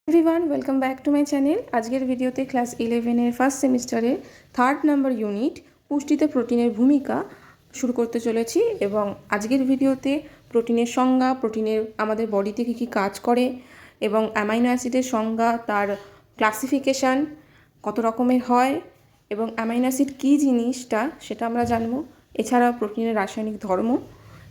Everyone welcome back to my channel. আজকের ভিডিওতে class 11-এর first সেমিস্টারের 3rd নাম্বার ইউনিট পুষ্টিতে প্রোটিনের ভূমিকা শুরু করতে চলেছি। এবং আজকের ভিডিওতে প্রোটিনের সংজ্ঞা, প্রোটিনের আমাদের বডিতে কী কী কাজ করে এবং অ্যামাইনো অ্যাসিডের সংজ্ঞা, তার ক্লাসিফিকেশান কত রকমের হয় এবং অ্যামাইনো অ্যাসিড কী জিনিসটা সেটা আমরা জানবো। এছাড়াও প্রোটিনের রাসায়নিক ধর্ম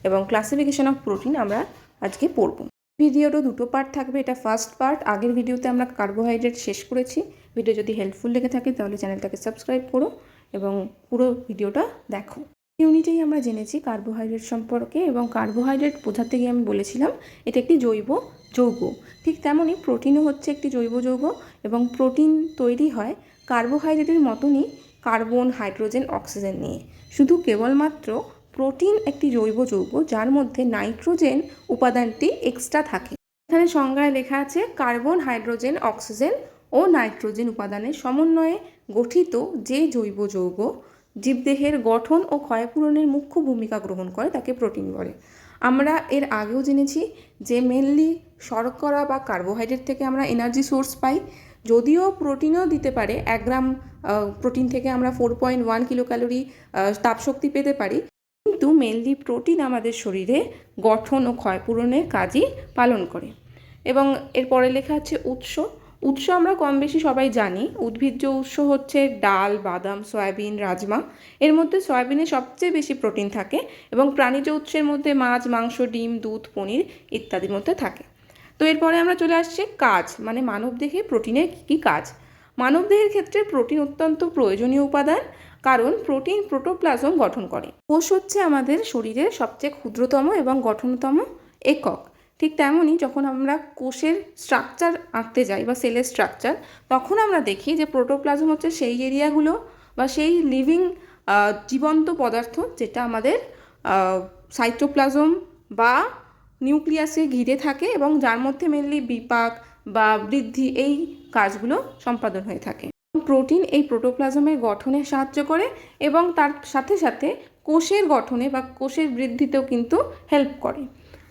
এবং ক্লাসিফিকেশান অফ প্রোটিন আমরা আজকে পড়ব। ভিডিওটা দুটো পার্ট থাকবে, এটা ফার্স্ট পার্ট। আগের ভিডিওতে আমরা কার্বোহাইড্রেট শেষ করেছি। ভিডিও যদি হেল্পফুল লেগে থাকে তাহলে চ্যানেলটাকে সাবস্ক্রাইব করো এবং পুরো ভিডিওটা দেখো। ইউনিটেই আমরা জেনেছি কার্বোহাইড্রেট সম্পর্কে, এবং কার্বোহাইড্রেট বোঝাতে গিয়ে আমি বলেছিলাম এটা একটি জৈব যৌগ। ঠিক তেমনই প্রোটিনও হচ্ছে একটি জৈব যৌগ, এবং প্রোটিন তৈরি হয় কার্বোহাইড্রেটের মতনই কার্বন, হাইড্রোজেন, অক্সিজেন নিয়ে। শুধু কেবলমাত্র প্রোটিন একটি জৈব যৌগ যার মধ্যে নাইট্রোজেন উপাদানটি এক্সট্রা থাকে। এখানে সংজ্ঞায় লেখা আছে কার্বন, হাইড্রোজেন, অক্সিজেন ও নাইট্রোজেন উপাদানের সমন্বয়ে গঠিত যে জৈব যৌগ জীবদেহের গঠন ও ক্ষয়পূরণের মুখ্য ভূমিকা গ্রহণ করে তাকে প্রোটিন বলে। আমরা এর আগেও জেনেছি যে মেনলি শর্করা বা কার্বোহাইড্রেট থেকে আমরা এনার্জি সোর্স পাই। যদিও প্রোটিনও দিতে পারে, 1 গ্রাম প্রোটিন থেকে আমরা 4.1 কিলো ক্যালোরি তাপশক্তি পেতে পারি, কিন্তু মেনলি প্রোটিন আমাদের শরীরে গঠন ও ক্ষয়পূরণের কাজই পালন করে। এবং এরপরে লেখা আছে উৎস। উৎস আমরা কম বেশি সবাই জানি। উদ্ভিজ্জ উৎস হচ্ছে ডাল, বাদাম, সয়াবিন, রাজমা। এর মধ্যে সয়াবিনে সবচেয়ে বেশি প্রোটিন থাকে, এবং প্রাণীজ উৎসের মধ্যে মাছ, মাংস, ডিম, দুধ, পনির ইত্যাদির মধ্যে থাকে। তো এরপরে আমরা চলে আসছি কাজ, মানে মানবদেহে প্রোটিনের কী কাজ। মানবদেহের ক্ষেত্রে প্রোটিন অত্যন্ত প্রয়োজনীয় উপাদান, কারণ প্রোটিন প্রোটোপ্লাজম গঠন করে। কোষ হচ্ছে আমাদের শরীরের সবচেয়ে ক্ষুদ্রতম এবং গঠনতম একক। ঠিক তেমনই যখন আমরা কোষের স্ট্রাকচার আঁকতে যাই বা সেলের স্ট্রাকচার, তখন আমরা দেখি যে প্রোটোপ্লাজম হচ্ছে সেই এরিয়াগুলো বা সেই লিভিং জীবন্ত পদার্থ যেটা আমাদের সাইটোপ্লাজম বা নিউক্লিয়াসে ঘিরে থাকে, এবং যার মধ্যে মেনলি বিপাক বা বৃদ্ধি এই কাজগুলো সম্পাদন হয়ে থাকে। প্রোটিন এই প্রোটোপ্লাজমের গঠনে সাহায্য করে, এবং তার সাথে সাথে কোষের গঠনে বা কোষের বৃদ্ধিতেও কিন্তু হেল্প করে।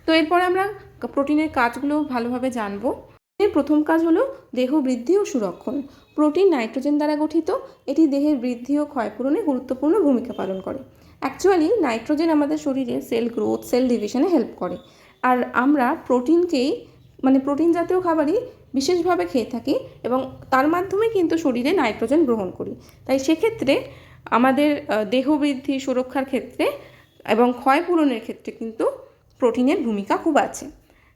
তো এরপরে আমরা প্রোটিনের কাজগুলো ভালোভাবে জানবো। এর প্রথম কাজ হলো দেহ বৃদ্ধি ও সুরক্ষণ। প্রোটিন নাইট্রোজেন দ্বারা গঠিত। এটি দেহের বৃদ্ধি ও ক্ষয়পূরণে গুরুত্বপূর্ণ ভূমিকা পালন করে। অ্যাকচুয়ালি নাইট্রোজেন আমাদের শরীরে সেল গ্রোথ, সেল ডিভিশনে হেল্প করে। আর আমরা প্রোটিনকেই, মানে প্রোটিন জাতীয় খাবারই বিশেষভাবে খেয়ে থাকি, এবং তার মাধ্যমে কিন্তু শরীরে নাইট্রোজেন গ্রহণ করি। তাই সেক্ষেত্রে আমাদের দেহ বৃদ্ধি, সুরক্ষার ক্ষেত্রে এবং ক্ষয়পূরণের ক্ষেত্রে কিন্তু প্রোটিনের ভূমিকা খুব আছে।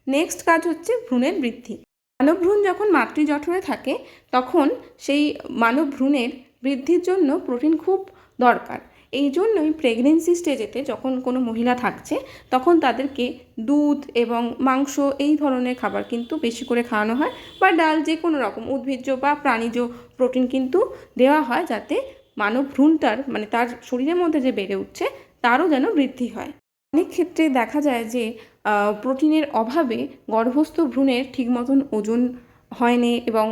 নেক্সট কাজ হচ্ছে ভ্রূণের বৃদ্ধি। মানব ভ্রূণ যখন মাতৃজঠরে থাকে তখন সেই মানব ভ্রূণের বৃদ্ধির জন্য প্রোটিন খুব দরকার। এই জন্যই প্রেগনেন্সি স্টেজেতে যখন কোনো মহিলা থাকছে তখন তাদেরকে দুধ এবং মাংস এই ধরনের খাবার কিন্তু বেশি করে খাওয়ানো হয়, বা ডাল, যে কোনো রকম উদ্ভিজ্জ বা প্রাণীজ প্রোটিন কিন্তু দেওয়া হয়, যাতে মানব ভ্রূণটার, মানে তার শরীরের মধ্যে যে বেড়ে উঠছে তারও যেন বৃদ্ধি হয়। অনেক ক্ষেত্রে দেখা যায় যে প্রোটিনের অভাবে গর্ভস্থ ভ্রূণের ঠিক মতন ওজন হয়নি, এবং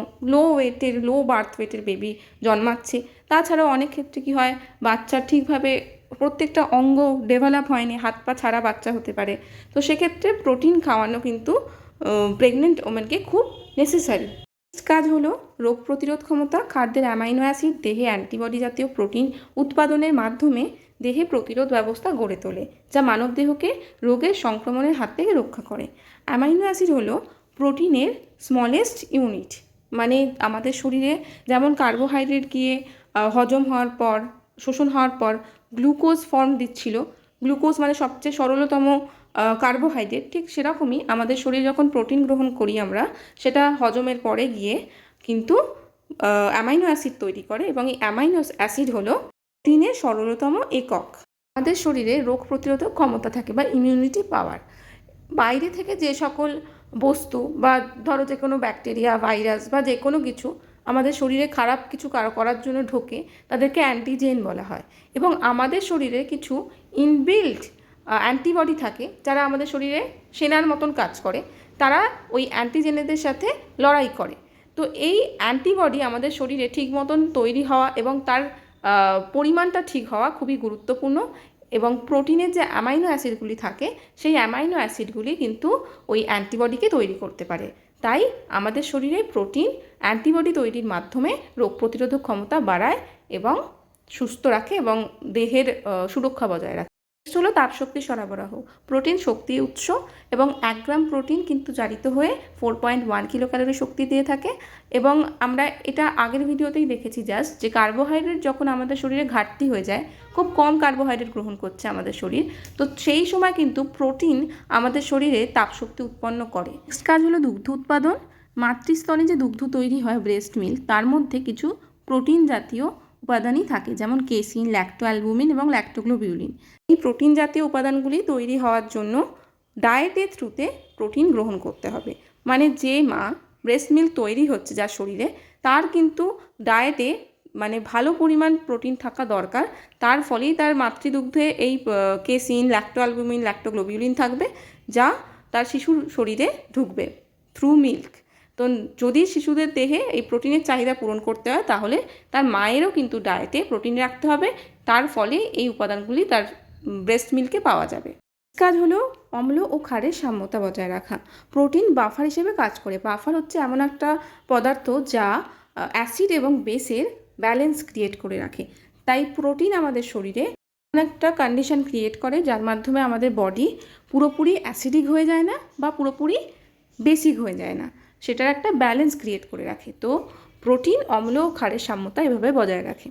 লো বার্থ ওয়েটের বেবি জন্মাচ্ছে। তাছাড়াও অনেক ক্ষেত্রে কী হয়, বাচ্চার ঠিকভাবে প্রত্যেকটা অঙ্গ ডেভেলপ হয়নি, হাত পা ছাড়া বাচ্চা হতে পারে। তো সেক্ষেত্রে প্রোটিন খাওয়ানো কিন্তু প্রেগনেন্ট ওমেনকে খুব নেসেসারি। কাজ হলো রোগ প্রতিরোধ ক্ষমতা। খাদ্যের অ্যামাইনো অ্যাসিড দেহে অ্যান্টিবডি জাতীয় প্রোটিন উৎপাদনের মাধ্যমে দেহে প্রতিরোধ ব্যবস্থা গড়ে তোলে, যা মানবদেহকে রোগের সংক্রমণের হাত থেকে রক্ষা করে। অ্যামাইনো অ্যাসিড হলো প্রোটিনের স্মলেস্ট ইউনিট। মানে আমাদের শরীরে যেমন কার্বোহাইড্রেট গিয়ে হজম হওয়ার পর, শোষণ হওয়ার পর গ্লুকোজ ফর্ম দিচ্ছিল, গ্লুকোজ মানে সবচেয়ে সরলতম কার্বোহাইড্রেট, ঠিক সেরকমই আমাদের শরীরে যখন প্রোটিন গ্রহণ করি আমরা, সেটা হজমের পরে গিয়ে কিন্তু অ্যামাইনো অ্যাসিড তৈরি করে, এবং এই অ্যামাইনো অ্যাসিড হলো প্রোটিনের সরলতম একক। আমাদের শরীরে রোগ প্রতিরোধক ক্ষমতা থাকে বা ইমিউনিটি পাওয়ার। বাইরে থেকে যে সকল বস্তু বা ধরো যে কোনো ব্যাকটেরিয়া, ভাইরাস বা যে কোনো কিছু আমাদের শরীরে খারাপ কিছু করার জন্য ঢোকে, তাদেরকে অ্যান্টিজেন বলা হয়। এবং আমাদের শরীরে কিছু ইনবিল্ট অ্যান্টিবডি থাকে যারা আমাদের শরীরে সেনার মতন কাজ করে, তারা ওই অ্যান্টিজেনেদের সাথে লড়াই করে। তো এই অ্যান্টিবডি আমাদের শরীরে ঠিক মতন তৈরি হওয়া এবং তার পরিমাণটা ঠিক হওয়া খুবই গুরুত্বপূর্ণ। এবং প্রোটিনের যে অ্যামাইনো অ্যাসিডগুলি থাকে সেই অ্যামাইনো অ্যাসিডগুলি কিন্তু ওই অ্যান্টিবডিকে তৈরি করতে পারে। তাই আমাদের শরীরে প্রোটিন অ্যান্টিবডি তৈরির মাধ্যমে রোগ প্রতিরোধক ক্ষমতা বাড়ায় এবং সুস্থ রাখে এবং দেহের সুরক্ষা বজায় রাখে। নেক্সট হলো তাপশক্তি সরবরাহ। প্রোটিন শক্তি উৎস এবং 1 গ্রাম প্রোটিন কিন্তু জারিত হয়ে 4.1 কিলো ক্যালোরি শক্তি দিয়ে থাকে। এবং আমরা এটা আগের ভিডিওতেই দেখেছি জাস্ট যে কার্বোহাইড্রেট যখন আমাদের শরীরে ঘাটতি হয়ে যায়, খুব কম কার্বোহাইড্রেট গ্রহণ করছে আমাদের শরীর, তো সেই সময় কিন্তু প্রোটিন আমাদের শরীরে তাপশক্তি উৎপন্ন করে। নেক্সট কাজ হলো দুগ্ধ উৎপাদন। মাতৃস্তনে যে দুগ্ধ তৈরি হয় ব্রেস্ট মিল্ক, তার মধ্যে কিছু প্রোটিন জাতীয় উপাদানই থাকে, যেমন কেসিন, ল্যাক্টোঅ্যালবুমিন এবং ল্যাক্টোগ্লোবিউলিন। এই প্রোটিন জাতীয় উপাদানগুলি তৈরি হওয়ার জন্য ডায়েটের থ্রুতে প্রোটিন গ্রহণ করতে হবে। মানে যে মা ব্রেস্ট মিল্ক তৈরি হচ্ছে যার শরীরে, তার কিন্তু ডায়েটে মানে ভালো পরিমাণ প্রোটিন থাকা দরকার। তার ফলেই তার মাতৃদুগ্ধে এই কেসিন, ল্যাক্টোঅ্যালবুমিন, ল্যাক্টোগ্লোবিউলিন থাকবে, যা তার শিশুর শরীরে ঢুকবে থ্রু মিল্ক। তো যদি শিশুদের দেহে এই প্রোটিনের চাহিদা পূরণ করতে হয়, তাহলে তার মায়েরও কিন্তু ডায়েটে প্রোটিন রাখতে হবে। তার ফলে এই উপাদানগুলি তার ব্রেস্ট মিল্কে পাওয়া যাবে। কাজ হলো অম্ল ও ক্ষারের সাম্যতা বজায় রাখা। প্রোটিন বাফার হিসেবে কাজ করে। বাফার হচ্ছে এমন একটা পদার্থ যা অ্যাসিড এবং বেসের ব্যালেন্স ক্রিয়েট করে রাখে। তাই প্রোটিন আমাদের শরীরে এমন একটা কন্ডিশন ক্রিয়েট করে যার মাধ্যমে আমাদের বডি পুরোপুরি অ্যাসিডিক হয়ে যায় না বা পুরোপুরি বেসিক হয়ে যায় না, সেটার একটা ব্যালেন্স ক্রিয়েট করে রাখে। তো প্রোটিন অম্ল ও ক্ষারের সাম্যতা এভাবে বজায় রাখে।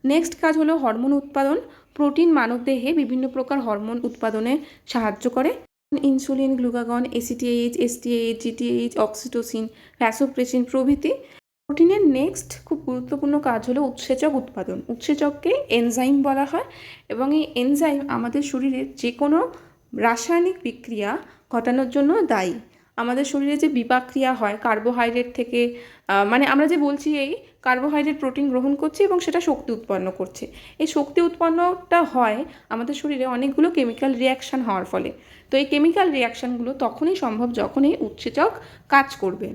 নেক্সট কাজ হলো হরমোন উৎপাদন। প্রোটিন মানবদেহে বিভিন্ন প্রকার হরমোন উৎপাদনে সাহায্য করে। Insulin, glucagon, ACTH, STH, GTH, oxytocin, vasopressin প্রভৃতি। প্রোটিনের নেক্সট খুব গুরুত্বপূর্ণ কাজ হলো উৎসেচক উৎপাদন। উৎসেচককে এনজাইম বলা হয় এবং এই এনজাইম আমাদের শরীরের যে কোনো রাসায়নিক বিক্রিয়া ঘটানোর জন্য দায়ী। আমাদের শরীরে যে বিপাক ক্রিয়া হয় কার্বোহাইড্রেট থেকে, মানে আমরা যে বলছি এই কার্বোহাইড্রেট প্রোটিন গ্রহণ করছে এবং সেটা শক্তি উৎপন্ন করছে, এই শক্তি উৎপন্নটা হয় আমাদের শরীরে অনেকগুলো কেমিক্যাল রিয়াকশান হওয়ার ফলে। তো এই কেমিক্যাল রিয়াকশানগুলো তখনই সম্ভব যখন এই উৎসেচক কাজ করবে।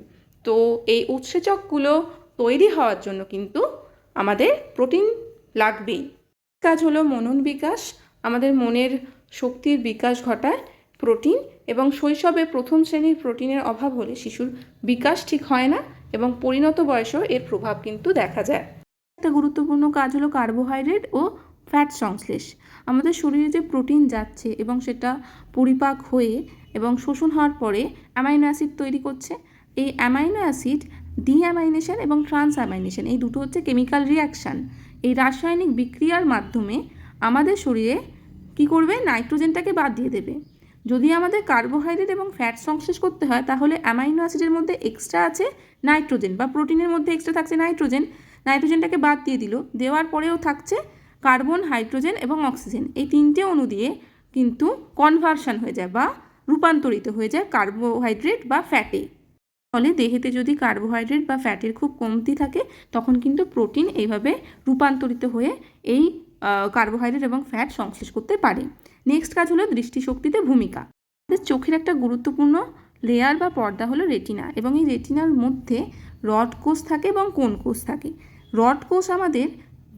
তো এই উৎসেচকগুলো তৈরি হওয়ার জন্য কিন্তু আমাদের প্রোটিন লাগবেই। কাজ হলো মনন বিকাশ। আমাদের মনের শক্তির বিকাশ ঘটায় প্রোটিন, এবং শৈশবে প্রথম শ্রেণীর প্রোটিনের অভাব হলে শিশুর বিকাশ ঠিক হয় না এবং পরিণত বয়সেও এর প্রভাব কিন্তু দেখা যায়। একটা গুরুত্বপূর্ণ কাজ হলো কার্বোহাইড্রেট ও ফ্যাট সংশ্লেষ। আমাদের শরীরে যে প্রোটিন যাচ্ছে এবং সেটা পরিপাক হয়ে এবং শোষণ হওয়ার পরে অ্যামাইনো অ্যাসিড তৈরি করছে। এই অ্যামাইনো অ্যাসিড ডিঅ্যামাইনেশন এবং ট্রান্সঅ্যামাইনেশন, এই দুটো হচ্ছে কেমিক্যাল রিয়াকশান। এই রাসায়নিক বিক্রিয়ার মাধ্যমে আমাদের শরীরে কী করবে, নাইট্রোজেনটাকে বাদ দিয়ে দেবে। যদি আমাদের কার্বোহাইড্রেট এবং ফ্যাট সংশ্লেষ করতে হয়, তাহলে অ্যামাইনো অ্যাসিডের মধ্যে এক্সট্রা আছে নাইট্রোজেন, বা প্রোটিনের মধ্যে এক্সট্রা থাকছে নাইট্রোজেন, নাইট্রোজেনটাকে বাদ দিয়ে দিল। দেওয়ার পরেও থাকছে কার্বন, হাইড্রোজেন এবং অক্সিজেন। এই তিনটে অণু দিয়ে কিন্তু কনভার্সন হয়ে যায় বা রূপান্তরিত হয়ে যায় কার্বোহাইড্রেট বা ফ্যাটে। ফলে দেহেতে যদি কার্বোহাইড্রেট বা ফ্যাটের খুব কমতি থাকে, তখন কিন্তু প্রোটিন এইভাবে রূপান্তরিত হয়ে এই কার্বোহাইড্রেট এবং ফ্যাট সংশ্লেষ করতে পারে। নেক্সট কাজ হলো দৃষ্টিশক্তিতে ভূমিকা। আমাদের চোখের একটা গুরুত্বপূর্ণ লেয়ার বা পর্দা হলো রেটিনা, এবং এই রেটিনার মধ্যে রড কোষ থাকে এবং কোন কোষ থাকে। রড কোষ আমাদের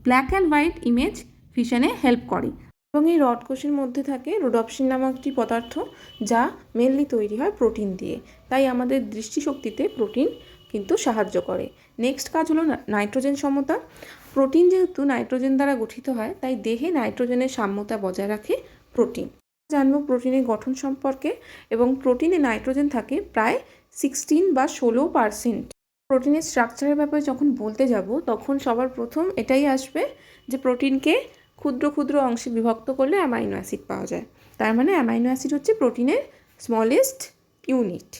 ব্ল্যাক অ্যান্ড হোয়াইট ইমেজ ভিশনে হেল্প করে, এবং এই রড কোষের মধ্যে থাকে রোডপসিন নামক একটি পদার্থ, যা মেনলি তৈরি হয় প্রোটিন দিয়ে। তাই আমাদের দৃষ্টিশক্তিতে প্রোটিন কিন্তু সাহায্য করে। নেক্সট কাজ হলো নাইট্রোজেন সমতা। প্রোটিন যেহেতু নাইট্রোজেন দ্বারা গঠিত হয়, তাই দেহে নাইট্রোজেনের সাম্যতা বজায় রাখে প্রোটিন। জানবো প্রোটিনের গঠন সম্পর্কে, এবং প্রোটিনে নাইট্রোজেন থাকে প্রায় 16 বা 16%। প্রোটিনের স্ট্রাকচারের ব্যাপারে যখন বলতে যাব, তখন সবার প্রথম এটাই আসবে যে প্রোটিনকে ক্ষুদ্র ক্ষুদ্র অংশে বিভক্ত করলে অ্যামাইনো অ্যাসিড পাওয়া যায়। তার মানে অ্যামাইনো অ্যাসিড হচ্ছে প্রোটিনের স্মলেস্ট ইউনিট।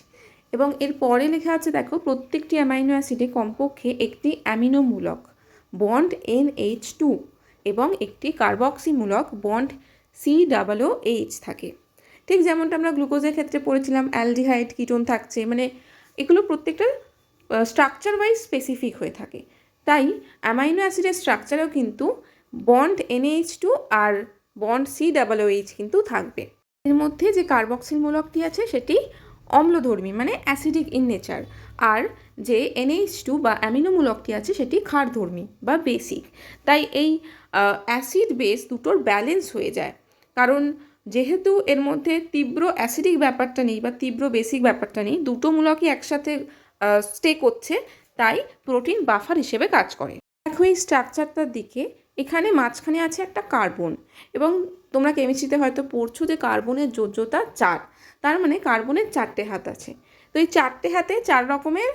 এবং এর পরে লেখা আছে, দেখো, প্রত্যেকটি অ্যামাইনো অ্যাসিডে কমপক্ষে একটি অ্যামিনোমূলক বন্ড NH2 এবং একটি কার্বক্সিমূলক বন্ড COOH থাকে। ঠিক যেমনটা আমরা গ্লুকোজের ক্ষেত্রে পড়েছিলাম, অ্যালডিহাইড, কিটোন থাকছে, মানে এগুলো প্রত্যেকটা স্ট্রাকচার ওয়াইজ স্পেসিফিক হয়ে থাকে। তাই অ্যামাইনো অ্যাসিডের স্ট্রাকচারেও কিন্তু বন্ড NH2 আর বন্ড COOH কিন্তু থাকবে। এর মধ্যে যে কার্বক্সিল মূলকটি আছে সেটি অম্লধর্মী, মানে অ্যাসিডিক ইন নেচার, আর যে NH2 বা অ্যামিনোমূলকটি আছে সেটি ক্ষারধর্মী বা বেসিক। তাই এই অ্যাসিড বেস দুটোর ব্যালেন্স হয়ে যায়, কারণ যেহেতু এর মধ্যে তীব্র অ্যাসিডিক ব্যাপারটা নেই বা তীব্র বেসিক ব্যাপারটা নেই, দুটো মূলকই একসাথে স্টে করছে, তাই প্রোটিন বাফার হিসেবে কাজ করে। দেখো এই স্ট্রাকচারটার দিকে, এখানে মাঝখানে আছে একটা কার্বন, এবং তোমরা কেমিস্ট্রিতে হয়তো পড়ছো যে কার্বনের যোজ্যতা 4, তার মানে কার্বনের 4টে হাত আছে। তো এই 4টে হাতে 4 রকমের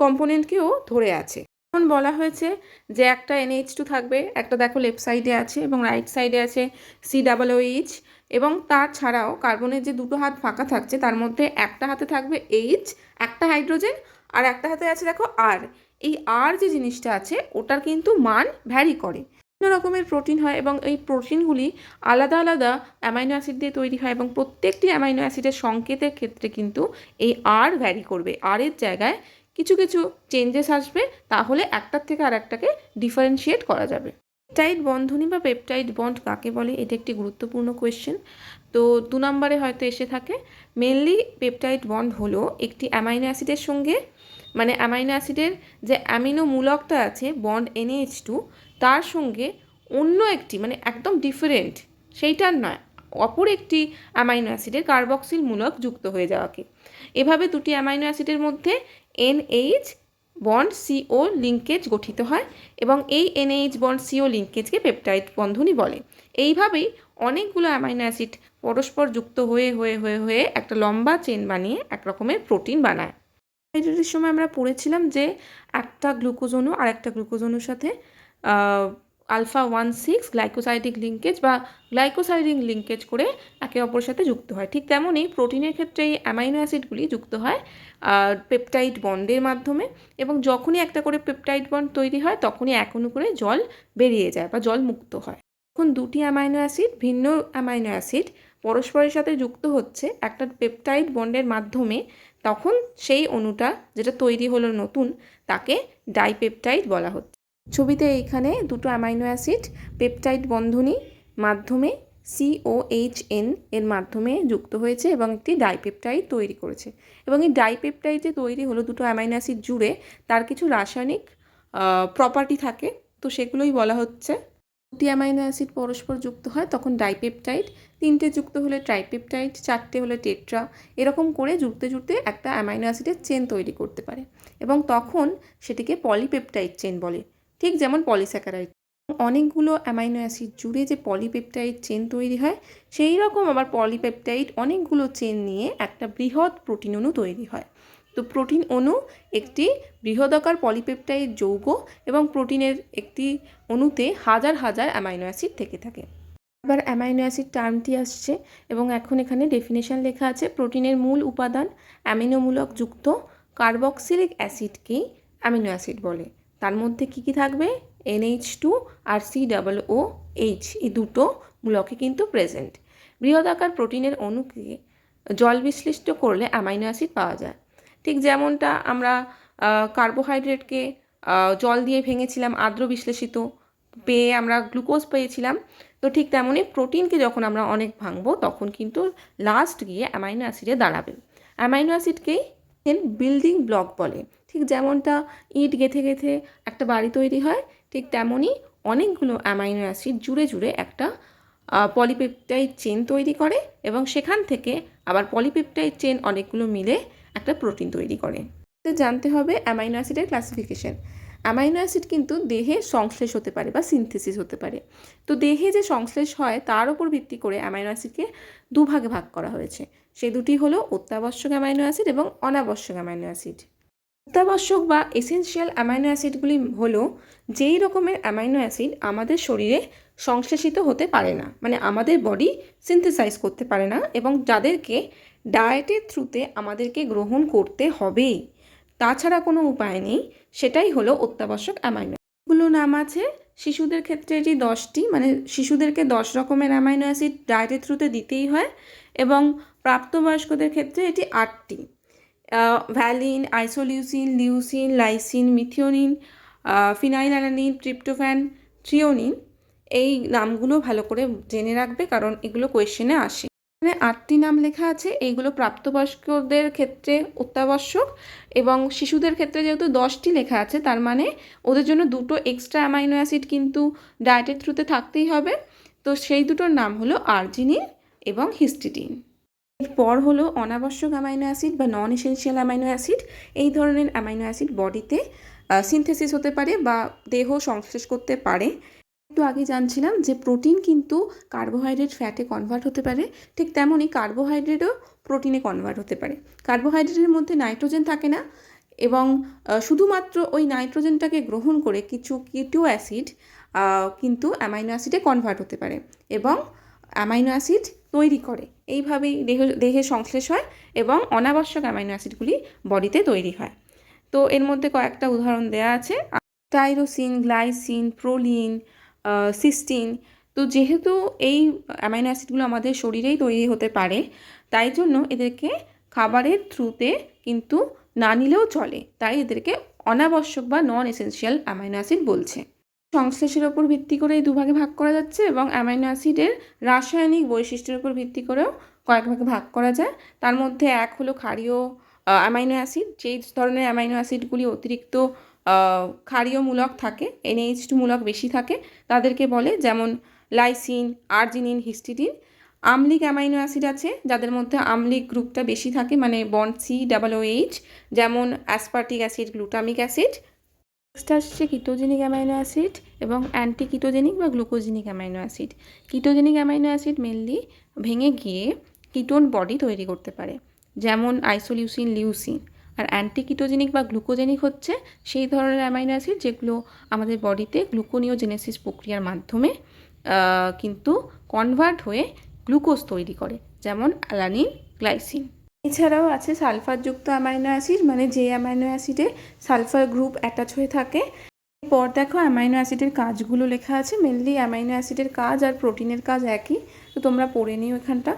কম্পোনেন্টকেও ধরে আছে। এখন বলা হয়েছে যে একটা NH2 থাকবে, একটা দেখো লেফট সাইডে আছে এবং রাইট সাইডে আছে COOH, এবং তার ছাড়াও কার্বনের যে দুটো হাত ফাঁকা থাকছে তার মধ্যে একটা হাতে থাকবে H, একটা হাইড্রোজেন, আর একটা হাতে আছে দেখো R। এই R যে জিনিসটা আছে ওটার কিন্তু মান ভ্যারি করে। বিভিন্ন রকমের প্রোটিন হয় এবং এই প্রোটিনগুলি আলাদা আলাদা অ্যামাইনো অ্যাসিড দিয়ে তৈরি হয়, এবং প্রত্যেকটি অ্যামাইনো অ্যাসিডের সংকেতের ক্ষেত্রে কিন্তু এই R ভ্যারি করবে। R এর জায়গায় কিছু কিছু চেঞ্জেস আসবে, তাহলে একটার থেকে আর একটাকে ডিফারেন্সিয়েট করা যাবে। পেপটাইড বন্ধনী বা পেপটাইড বন্ড কাকে বলে, এটা একটি গুরুত্বপূর্ণ কোয়েশ্চেন। তো 2 নম্বরে হয়তো এসে থাকে। মেনলি পেপটাইড বন্ড হলো একটি অ্যামাইনো অ্যাসিডের সঙ্গে, মানে অ্যামাইনো অ্যাসিডের যে অ্যামিনো মূলকটা আছে বন্ড NH2, তার সঙ্গে অন্য একটি মানে একদম ডিফারেন্ট, সেইটার নয়, অপর একটি অ্যামাইনো অ্যাসিডের কার্বক্সিল মূলক যুক্ত হয়ে যাওয়াকে। এভাবে দুটি অ্যামাইনো অ্যাসিডের মধ্যে NH বন্ড CO লিঙ্কেজ গঠিত হয়, এবং এই NH বন্ড CO লিঙ্কেজকে পেপটাইড বন্ধনী বলে। এইভাবেই অনেকগুলো অ্যামাইনো অ্যাসিড পরস্পর যুক্ত হয়ে হয়ে হয়ে হয়ে একটা লম্বা চেন বানিয়ে এক রকমের প্রোটিন বানায়। হাইড্রেটের সময় আমরা পড়েছিলাম যে একটা গ্লুকোজ অণু আর একটা গ্লুকোজ অণুর সাথে আলফা 1,6 গ্লাইকোসাইডিক লিঙ্কেজ বা গ্লাইকোসাইডিক লিঙ্কেজ করে একে অপরের সাথে যুক্ত হয়। ঠিক তেমনই প্রোটিনের ক্ষেত্রে এই অ্যামাইনো অ্যাসিডগুলি যুক্ত হয় পেপটাইড বন্ডের মাধ্যমে, এবং যখনই একটা করে পেপটাইড বন্ড তৈরি হয় তখনই এক অণু করে জল বেরিয়ে যায় বা জল মুক্ত হয়। যখন দুটি অ্যামাইনো অ্যাসিড, ভিন্ন অ্যামাইনো অ্যাসিড পরস্পরের সাথে যুক্ত হচ্ছে একটা পেপটাইড বন্ডের মাধ্যমে, তখন সেই অণুটা যেটা তৈরি হলো নতুন, তাকে ডাইপেপটাইড বলা হচ্ছে। ছবিতে এইখানে দুটো অ্যামাইনো অ্যাসিড পেপটাইড বন্ধনী মাধ্যমে COHN এর মাধ্যমে যুক্ত হয়েছে এবং একটি ডাইপেপটাইড তৈরি করেছে, এবং এই ডাইপেপটাইড যে তৈরি হলো দুটো অ্যামাইনো অ্যাসিড জুড়ে, তার কিছু রাসায়নিক প্রপার্টি থাকে, তো সেগুলোই বলা হচ্ছে। দুটি অ্যামাইনো অ্যাসিড পরস্পর যুক্ত হয় তখন ডাইপেপটাইড, 3টে যুক্ত হলে ট্রাইপেপটাইড, 4টে হলে টেট্রা, এরকম করে জুড়তে জুড়তে একটা অ্যামাইনো অ্যাসিডের চেন তৈরি করতে পারে, এবং তখন সেটিকে পলিপেপটাইড চেন বলে, ঠিক যেমন পলিস্যাকারাইড। অনেকগুলো অ্যামাইনো অ্যাসিড জুড়ে যে পলিপেপটাইড চেন তৈরি হয়, সেই রকম আবার পলিপেপটাইড অনেকগুলো চেন নিয়ে একটা বৃহৎ প্রোটিন অণু তৈরি হয়। তো প্রোটিন অণু একটি বৃহদাকার পলিপেপটাইড যৌগ, এবং প্রোটিনের একটি অণুতে হাজার হাজার অ্যামাইনো অ্যাসিড থেকে থাকে। এবার অ্যামাইনো অ্যাসিড টার্মটি আসছে, এবং এখন এখানে ডেফিনেশন লেখা আছে। প্রোটিনের মূল উপাদান অ্যামিনোমূলক যুক্ত কার্বক্সিলিক অ্যাসিডকেই অ্যামিনো অ্যাসিড বলে। তার মধ্যে কী কী থাকবে? NH2 আর COOH, এই দুটো মূলকে কিন্তু প্রেজেন্ট। বৃহদাকার প্রোটিনের অণুকে জল বিশ্লিষ্ট করলে অ্যামাইনো অ্যাসিড পাওয়া যায়। ঠিক যেমনটা আমরা কার্বোহাইড্রেটকে জল দিয়ে ভেঙেছিলাম, আর্দ্র বিশ্লেষিত পেয়ে আমরা গ্লুকোজ পেয়েছিলাম, তো ঠিক তেমনই প্রোটিনকে যখন আমরা অনেক ভাঙবো তখন কিন্তু লাস্ট গিয়ে অ্যামাইনো অ্যাসিডে দাঁড়াবে। অ্যামাইনো অ্যাসিডকেই বিল্ডিং ব্লক বলে। ঠিক যেমনটা ইট গেঁথে গেঁথে একটা বাড়ি তৈরি হয়, ঠিক তেমনই অনেকগুলো অ্যামাইনো অ্যাসিড জুড়ে জুড়ে একটা পলিপেপটাইড চেন তৈরি করে, এবং সেখান থেকে আবার পলিপেপটাইড চেন অনেকগুলো মিলে একটা প্রোটিন তৈরি করে। জানতে হবে অ্যামাইনো অ্যাসিডের ক্লাসিফিকেশন। অ্যামাইনো অ্যাসিড কিন্তু দেহে সংশ্লেষ হতে পারে বা সিনথেসিস হতে পারে। তো দেহে যে সংশ্লেষ হয় তার উপর ভিত্তি করে অ্যামাইনো অ্যাসিডকে দুভাগে ভাগ করা হয়েছে। সেই দুটি হলো অত্যাবশ্যক অ্যামাইনো অ্যাসিড এবং অনাবশ্যক অ্যামাইনো অ্যাসিড। অত্যাবশ্যক বা এসেনশিয়াল অ্যামাইনো অ্যাসিডগুলি হলো যেই রকমের অ্যামাইনো অ্যাসিড আমাদের শরীরে সংশ্লেষিত হতে পারে না, মানে আমাদের বডি সিনথেসাইজ করতে পারে না, এবং যাদেরকে ডায়েটের থ্রুতে আমাদেরকে গ্রহণ করতে হবেই, তাছাড়া কোনো উপায় নেই, সেটাই হলো অত্যাবশ্যক অ্যামাইনো। এগুলো নাম আছে। শিশুদের ক্ষেত্রে এটি 10টি, মানে শিশুদেরকে 10 রকমের অ্যামাইনো অ্যাসিড ডায়েটের থ্রুতে দিতেই হয়, এবং প্রাপ্তবয়স্কদের ক্ষেত্রে এটি 8টি। Valine, isoleucine, leucine, lysine, methionine, phenylalanine, tryptophan, threonine, এই নামগুলো ভালো করে জেনে রাখবে, কারণ এগুলো কোয়েশ্চেনে আসে। এখানে 8টি নাম লেখা আছে। এইগুলো প্রাপ্তবয়স্কদের ক্ষেত্রে অত্যাবশ্যক, এবং শিশুদের ক্ষেত্রে যেহেতু 10টি লেখা আছে, তার মানে ওদের জন্য 2টো এক্সট্রা অ্যামাইনো অ্যাসিড কিন্তু ডায়েটের থ্রুতে থাকতেই হবে। তো সেই দুটোর নাম হলো আর্জিনিন এবং হিস্টিডিন। এরপর হলো অনাবশ্যক অ্যামাইনো অ্যাসিড বা নন এসেনশিয়াল অ্যামাইনো অ্যাসিড। এই ধরনের অ্যামাইনো অ্যাসিড বডিতে সিনথেসিস হতে পারে বা দেহ সংশ্লেষ করতে পারে। একটু আগে জানছিলাম যে প্রোটিন কিন্তু কার্বোহাইড্রেট ফ্যাটে কনভার্ট হতে পারে, ঠিক তেমনই কার্বোহাইড্রেটও প্রোটিনে কনভার্ট হতে পারে। কার্বোহাইড্রেটের মধ্যে নাইট্রোজেন থাকে না এবং শুধুমাত্র ওই নাইট্রোজেনটাকে গ্রহণ করে কিছু কিটো অ্যাসিড কিন্তু অ্যামাইনো অ্যাসিডে কনভার্ট হতে পারে এবং অ্যামাইনো অ্যাসিড তৈরি করে। এইভাবেই দেহে সংশ্লেষ হয় এবং অনাবশ্যক অ্যামাইনো অ্যাসিডগুলি বডিতে তৈরি হয়। তো এর মধ্যে কয়েকটা উদাহরণ দেওয়া আছে: টাইরোসিন, গ্লাইসিন, প্রোলিন, সিস্টিন। তো যেহেতু এই অ্যামাইনো অ্যাসিডগুলো আমাদের শরীরেই তৈরি হতে পারে, তাই জন্য এদেরকে খাবারের থ্রুতে কিন্তু না নিলেও চলে, তাই এদেরকে অনাবশ্যক বা নন এসেনশিয়াল অ্যামাইনো অ্যাসিড বলছে। সংশ্লেষের ওপর ভিত্তি করে এই দুভাগে ভাগ করা যাচ্ছে এবং অ্যামাইনো অ্যাসিডের রাসায়নিক বৈশিষ্ট্যের উপর ভিত্তি করেও কয়েক ভাগে ভাগ করা যায়। তার মধ্যে এক হলো ক্ষারীয় অ্যামাইনো অ্যাসিড। যেই ধরনের অ্যামাইনো অ্যাসিডগুলি অতিরিক্ত ক্ষারীয়মূলক থাকে, NH2 মূলক বেশি থাকে, তাদেরকে বলে, যেমন লাইসিন, আর্জিনিন, হিস্টিডিন। আম্লিক অ্যামাইনো অ্যাসিড আছে যাদের মধ্যে আম্লিক গ্রুপটা বেশি থাকে, মানে বন্ড COOH, যেমন aspartic acid, glutamic acid. Next আসছে কিটোজেনিক অ্যামাইনো অ্যাসিড এবং অ্যান্টি কিটোজেনিক বা glucogenic amino acid. Ketogenic amino acid mainly ভেঙে গিয়ে কিটোন বডি তৈরি করতে পারে, যেমন আইসোলিউসিন, লিউসিন। আর অ্যান্টি কিটোজেনিক বা গ্লুকোজেনিক হচ্ছে সেই ধরনের অ্যামাইনো অ্যাসিড যেগুলো আমাদের বডিতে গ্লুকোনিওজেনেসিস প্রক্রিয়ার মাধ্যমে কিন্তু কনভার্ট হয়ে গ্লুকোজ তৈরি করে, যেমন অ্যালানিন, গ্লাইসিন। এছাড়াও আছে সালফারযুক্ত অ্যামাইনো অ্যাসিড, মানে যে অ্যামাইনো অ্যাসিডে সালফার গ্রুপ অ্যাটাচ হয়ে থাকে। এরপর দেখো অ্যামাইনো অ্যাসিডের কাজগুলো লেখা আছে। মেনলি অ্যামাইনো অ্যাসিডের কাজ আর প্রোটিনের কাজ একই, তো তোমরা পড়ে নিও এখানটা।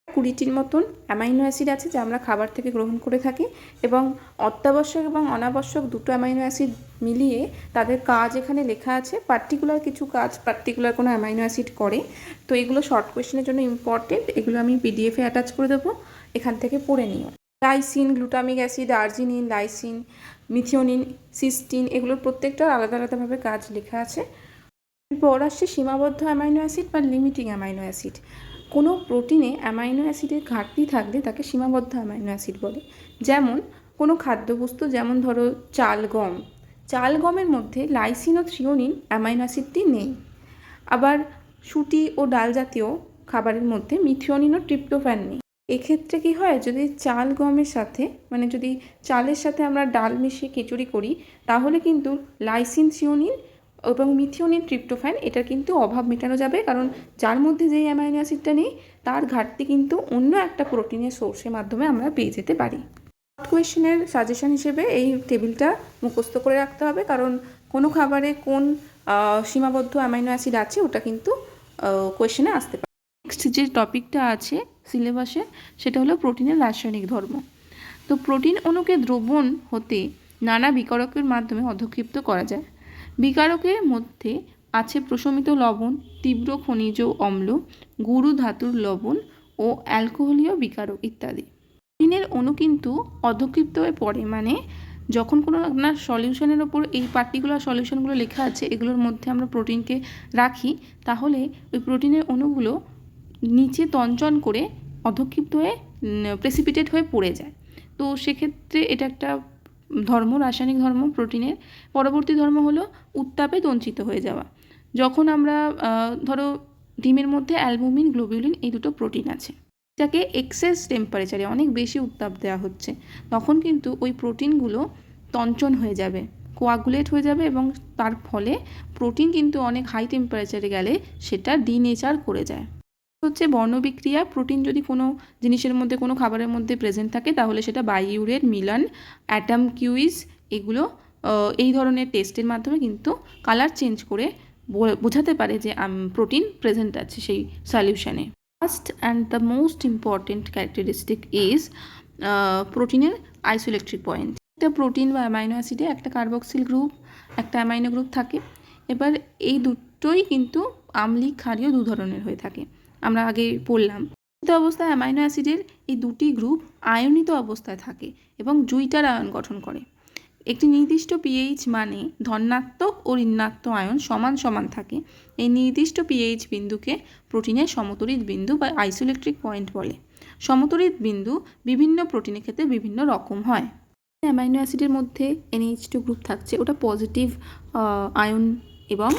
20টির মতন অ্যামাইনো অ্যাসিড আছে যা আমরা খাবার থেকে গ্রহণ করে থাকি এবং অত্যাবশ্যক এবং অনাবশ্যক দুটো অ্যামাইনো অ্যাসিড মিলিয়ে তাদের কাজ এখানে লেখা আছে। পার্টিকুলার কিছু কাজ পার্টিকুলার কোনো অ্যামাইনো অ্যাসিড করে, তো এগুলো শর্ট কোয়েশ্চেনের জন্য ইম্পর্টেন্ট। এগুলো আমি PDF-এ অ্যাটাচ করে দেবো, এখান থেকে পড়ে নিও। Lysine, glutamic acid, arginine, lysine, methionine, cystine, এগুলোর প্রত্যেকটার আলাদা আলাদাভাবে কাজ লেখা আছে। এরপর আসছে সীমাবদ্ধ অ্যামাইনো অ্যাসিড বা লিমিটিং অ্যামাইনো অ্যাসিড। কোনো প্রোটিনে অ্যামাইনো অ্যাসিডের ঘাটতি থাকলে তাকে সীমাবদ্ধ অ্যামাইনো অ্যাসিড বলে। যেমন কোনো খাদ্যবস্তু, যেমন ধরো চাল, গম। চাল, গমের মধ্যে লাইসিন ও থ্রিওনিন অ্যামাইনো অ্যাসিডটি নেই। আবার সুটি ও ডাল জাতীয় খাবারের মধ্যে মিথিওনিন ও ট্রিপ্টোফ্যান নেই। এক্ষেত্রে কি হয়, যদি চাল গমের সাথে, মানে যদি চালের সাথে আমরা ডাল মিশিয়ে খিচুড়ি করি, তাহলে কিন্তু লাইসিন, থ্রিওনিন এবং মিথিওনিন, ট্রিপ্টোফ্যান এটার কিন্তু অভাব মেটানো যাবে, কারণ যার মধ্যে যেই অ্যামাইনো অ্যাসিডটা নেই তার ঘাটতি কিন্তু অন্য একটা প্রোটিনের সোর্সের মাধ্যমে আমরা পেয়ে যেতে পারি। শর্ট কোয়েশ্চেনের সাজেশন হিসেবে এই টেবিলটা মুখস্থ করে রাখতে হবে, কারণ কোনো খাবারে কোন সীমাবদ্ধ অ্যামাইনো অ্যাসিড আছে ওটা কিন্তু কোয়েশ্চেনে আসতে পারে। নেক্সট যে টপিকটা আছে সিলেবাসে সেটা হলো প্রোটিনের রাসায়নিক ধর্ম। তো প্রোটিন অণুকে দ্রবণ হতে নানা বিকারকের মাধ্যমে অধক্ষিপ্ত করা যায়। বিকারকের মধ্যে আছে প্রশমিত লবণ, তীব্র খনিজ অম্ল, গুরু ধাতুর লবণ ও অ্যালকোহলীয় বিকারক ইত্যাদি। প্রোটিনের অণু কিন্তু অধক্ষিপ্ত হয়ে পড়ে, মানে যখন কোনো আপনার সলিউশনের ওপর এই পার্টিকুলার সলিউশনগুলো লেখা আছে এগুলোর মধ্যে আমরা প্রোটিনকে রাখি, তাহলে ওই প্রোটিনের অণুগুলো নিচে তঞ্চন করে অধক্ষিপ্ত হয়ে প্রেসিপিটেট হয়ে পড়ে যায়। তো সেক্ষেত্রে এটা একটা ধর্ম, রাসায়নিক ধর্ম প্রোটিনের। পরবর্তী ধর্ম হলো উত্তাপে তঞ্চিত হয়ে যাওয়া। যখন আমরা ধরো ডিমের মধ্যে অ্যালবুমিন, গ্লোবিউলিন এই দুটো প্রোটিন আছে, যাকে এক্সেস টেম্পারেচারে অনেক বেশি উত্তাপ দেওয়া হচ্ছে, তখন কিন্তু ওই প্রোটিনগুলো তঞ্চন হয়ে যাবে, কোয়াগুলেট হয়ে যাবে এবং তার ফলে প্রোটিন কিন্তু অনেক হাই টেম্পারেচারে গেলে সেটা ডিনেচার করে যায়। হচ্ছে বর্ণবিক্রিয়া। প্রোটিন যদি কোনো জিনিসের মধ্যে, কোনো খাবারের মধ্যে প্রেজেন্ট থাকে তাহলে সেটা বাইউরেট, মিলন, অ্যাটম কিউইজ এগুলো এই ধরনের টেস্টের মাধ্যমে কিন্তু কালার চেঞ্জ করে বোঝাতে পারে যে প্রোটিন প্রেজেন্ট আছে সেই সলিউশনে। First and the most important characteristic is প্রোটিনের আইসোইলেকট্রিক পয়েন্ট। একটা প্রোটিন বা অ্যামাইনো অ্যাসিডে একটা কার্বক্সিল গ্রুপ, একটা অ্যামাইনো গ্রুপ থাকে। এবার এই দুটোই কিন্তু আম্লিক, ক্ষারীয় দু ধরনের হয়ে থাকে, আমরা আগে পড়লাম। আয়নিত অবস্থায় অ্যামাইনো অ্যাসিডের এই দুটি গ্রুপ আয়নিত অবস্থায় থাকে এবং জুইটার আয়ন গঠন করে। একটি নির্দিষ্ট pH মানে ধনাত্মক ও ঋণাত্মক আয়ন সমান সমান থাকে। এই নির্দিষ্ট pH বিন্দুকে প্রোটিনের সমতরিত বিন্দু বা আইসোইলেকট্রিক পয়েন্ট বলে। সমতরিত বিন্দু বিভিন্ন প্রোটিনের ক্ষেত্রে বিভিন্ন রকম হয়। অ্যামাইনো অ্যাসিডের মধ্যে NH2 গ্রুপ থাকছে, ওটা পজিটিভ আয়ন, এবং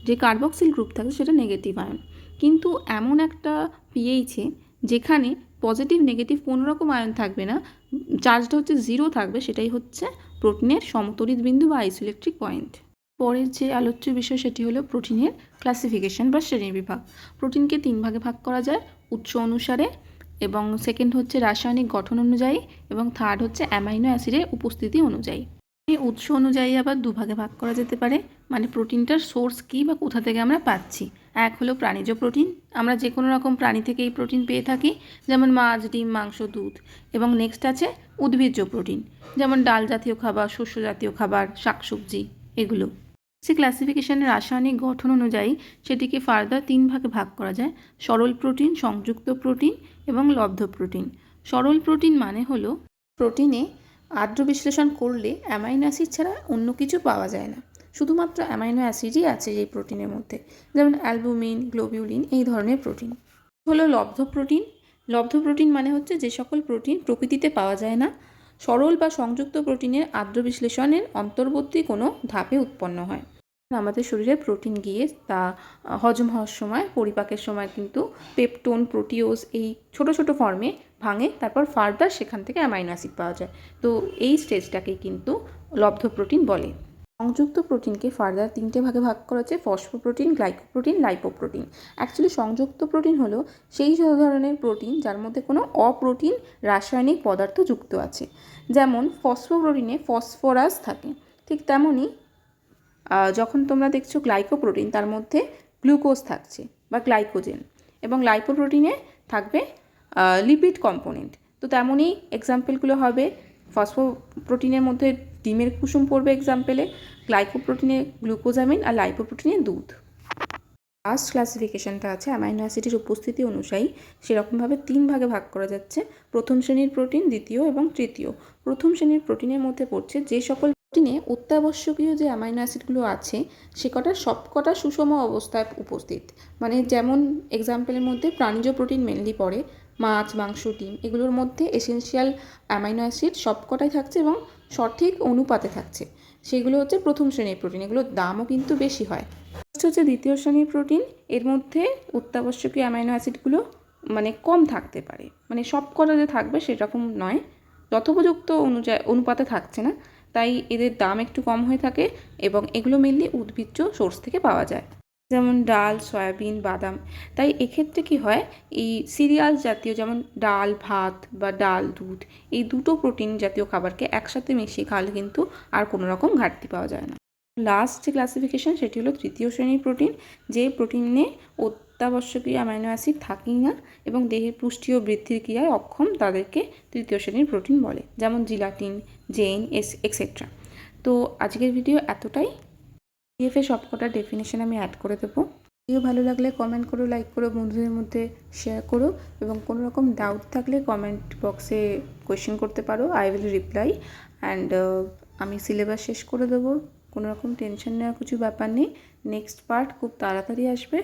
যে কার্বক্সিল গ্রুপ থাকছে সেটা নেগেটিভ আয়ন। কিন্তু এমন একটা পিএইচে যেখানে পজিটিভ নেগেটিভ কোনো রকম আয়ন থাকবে না, চার্জটা হচ্ছে 0 থাকবে, সেটাই হচ্ছে প্রোটিনের সমতরিত বিন্দু বা আইসোইলেকট্রিক পয়েন্ট। পরের যে আলোচ্য বিষয় সেটি হলো প্রোটিনের ক্লাসিফিকেশন বা শ্রেণীবিভাগ। প্রোটিনকে 3 ভাগে ভাগ করা যায়, উৎস অনুসারে, এবং সেকেন্ড হচ্ছে রাসায়নিক গঠন অনুযায়ী, এবং থার্ড হচ্ছে অ্যামাইনো অ্যাসিডের উপস্থিতি অনুযায়ী। এই উৎস অনুযায়ী আবার 2 ভাগে ভাগ করা যেতে পারে, মানে প্রোটিনটার সোর্স কী বা কোথা থেকে আমরা পাচ্ছি। এক হলো প্রাণীজ প্রোটিন, আমরা যে কোনো রকম প্রাণী থেকে এই প্রোটিন পেয়ে থাকি, যেমন মাছ, ডিম, মাংস, দুধ। এবং নেক্সট আছে উদ্ভিজ্জ প্রোটিন, যেমন ডাল জাতীয় খাবার, শস্য জাতীয় খাবার, শাকসবজি, এগুলো। সে ক্লাসিফিকেশনের রাসায়নিক গঠন অনুযায়ী সেটিকে ফার্দার 3 ভাগে ভাগ করা যায়, সরল প্রোটিন, সংযুক্ত প্রোটিন এবং লব্ধ প্রোটিন। সরল প্রোটিন মানে হলো প্রোটিনে আদ্র বিশ্লেষণ করলে অ্যামাইনো অ্যাসিড ছাড়া অন্য কিছু পাওয়া যায় না, শুধুমাত্র অ্যামাইনো অ্যাসিডই আছে এই প্রোটিনের মধ্যে, যেমন অ্যালবুমিন, গ্লোবিউলিন, এই ধরনের প্রোটিন। হলো লব্ধ প্রোটিন। লব্ধ প্রোটিন মানে হচ্ছে যে সকল প্রোটিন প্রকৃতিতে পাওয়া যায় না, সরল বা সংযুক্ত প্রোটিনের আদ্র বিশ্লেষণের অন্তর্বর্তী কোনো ধাপে উৎপন্ন হয়। আমাদের শরীরে প্রোটিন গিয়ে তা হজম হওয়ার সময়, পরিপাকের সময় কিন্তু পেপটোন, প্রোটিওজ এই ছোট ছোট ফর্মে ভাঙে, তারপর ফার্দার সেখান থেকে অ্যামাইনো অ্যাসিড পাওয়া যায়। তো এই স্টেজটাকেই কিন্তু লব্ধ প্রোটিন বলে। সংযুক্ত প্রোটিনকে ফার্দার 3টে ভাগে ভাগ করা হচ্ছে, ফসফোপ্রোটিন, গ্লাইকোপ্রোটিন, লাইপোপ্রোটিন। অ্যাকচুয়ালি সংযুক্ত প্রোটিন হলো সেই ধরনের প্রোটিন যার মধ্যে কোনো অপ্রোটিন রাসায়নিক পদার্থ যুক্ত আছে। যেমন ফসফোপ্রোটিনে ফসফরাস থাকে, ঠিক তেমনই যখন তোমরা দেখছো গ্লাইকোপ্রোটিন, তার মধ্যে গ্লুকোজ থাকছে বা গ্লাইকোজেন, এবং লাইপোপ্রোটিনে থাকবে লিপিড কম্পোনেন্ট। তো তেমনই এক্সাম্পলগুলো হবে, ফসফোপ্রোটিনের মধ্যে ডিমের কুসুম পড়বে এক্সাম্পলে, গ্লাইকোপ্রোটিনে গ্লুকোজামিন, আর লাইপোপ্রোটিনে দুধ। লাস্ট ক্লাসিফিকেশনটা আছে অ্যামাইনো অ্যাসিডের উপস্থিতি অনুযায়ী, সেরকমভাবে 3 ভাগে ভাগ করা যাচ্ছে, প্রথম শ্রেণীর প্রোটিন, দ্বিতীয় এবং তৃতীয়। প্রথম শ্রেণীর প্রোটিনের মধ্যে পড়ছে যে সকল প্রোটিনে অত্যাবশ্যকীয় যে অ্যামাইনো অ্যাসিডগুলো আছে সে কটা সবকটা সুষম অবস্থায় উপস্থিত। মানে যেমন এক্সাম্পলের মধ্যে প্রাণীজ প্রোটিন মেনলি পড়ে, মাছ, মাংস, ডিম, এগুলোর মধ্যে এসেনশিয়াল অ্যামাইনো অ্যাসিড সবকটাই থাকছে এবং সঠিক অনুপাতে থাকছে, সেগুলো হচ্ছে প্রথম শ্রেণীর প্রোটিন। এগুলোর দামও কিন্তু বেশি হয়। হচ্ছে দ্বিতীয় শ্রেণীর প্রোটিন, এর মধ্যে অত্যাবশ্যকীয় অ্যামাইনো অ্যাসিডগুলো মানে কম থাকতে পারে, মানে সব কটা যে থাকবে সেরকম নয়, যথোপযুক্ত অনুপাতে থাকছে না, তাই এদের দাম একটু কম হয়ে থাকে, এবং এগুলো মেনলি উদ্ভিজ্জ সোর্স থেকে পাওয়া যায়, যেমন ডাল, সয়াবিন, বাদাম। তাই এক্ষেত্রে কি হয়, এই সিরিয়াল জাতীয় যেমন ডাল, ভাত বা ডাল, দুধ, এই দুটো প্রোটিন জাতীয় খাবারকে একসাথে মিশিয়ে খাওয়ালে কিন্তু আর কোনো রকম ঘাটতি পাওয়া যায় না। লাস্ট যে ক্লাসিফিকেশন সেটি হলো তৃতীয় শ্রেণীর প্রোটিন, যে প্রোটিনে অত্যাবশ্যকীয় অ্যামাইনো অ্যাসিড থাকেই না এবং দেহের পুষ্টি ও বৃদ্ধির ক্রিয়ায় অক্ষম, তাদেরকে তৃতীয় শ্রেণীর প্রোটিন বলে, যেমন জিলাটিন, জেইন, এক্সেট্রা। তো আজকের ভিডিও এতটাই। পিডিএফে সবকটা ডেফিনেশন আমি অ্যাড করে দেবো। ভিডিও ভালো লাগলে কমেন্ট করো, লাইক করো, বন্ধুদের মধ্যে শেয়ার করো, এবং কোনো রকম ডাউট থাকলে কমেন্ট বক্সে কোয়েশ্চেন করতে পারো, আই উইল রিপ্লাই। অ্যান্ড আমি সিলেবাস শেষ করে দেবো, কোনো রকম টেনশন নেওয়ার কিছু ব্যাপার নেই। নেক্সট পার্ট খুব তাড়াতাড়ি আসবে।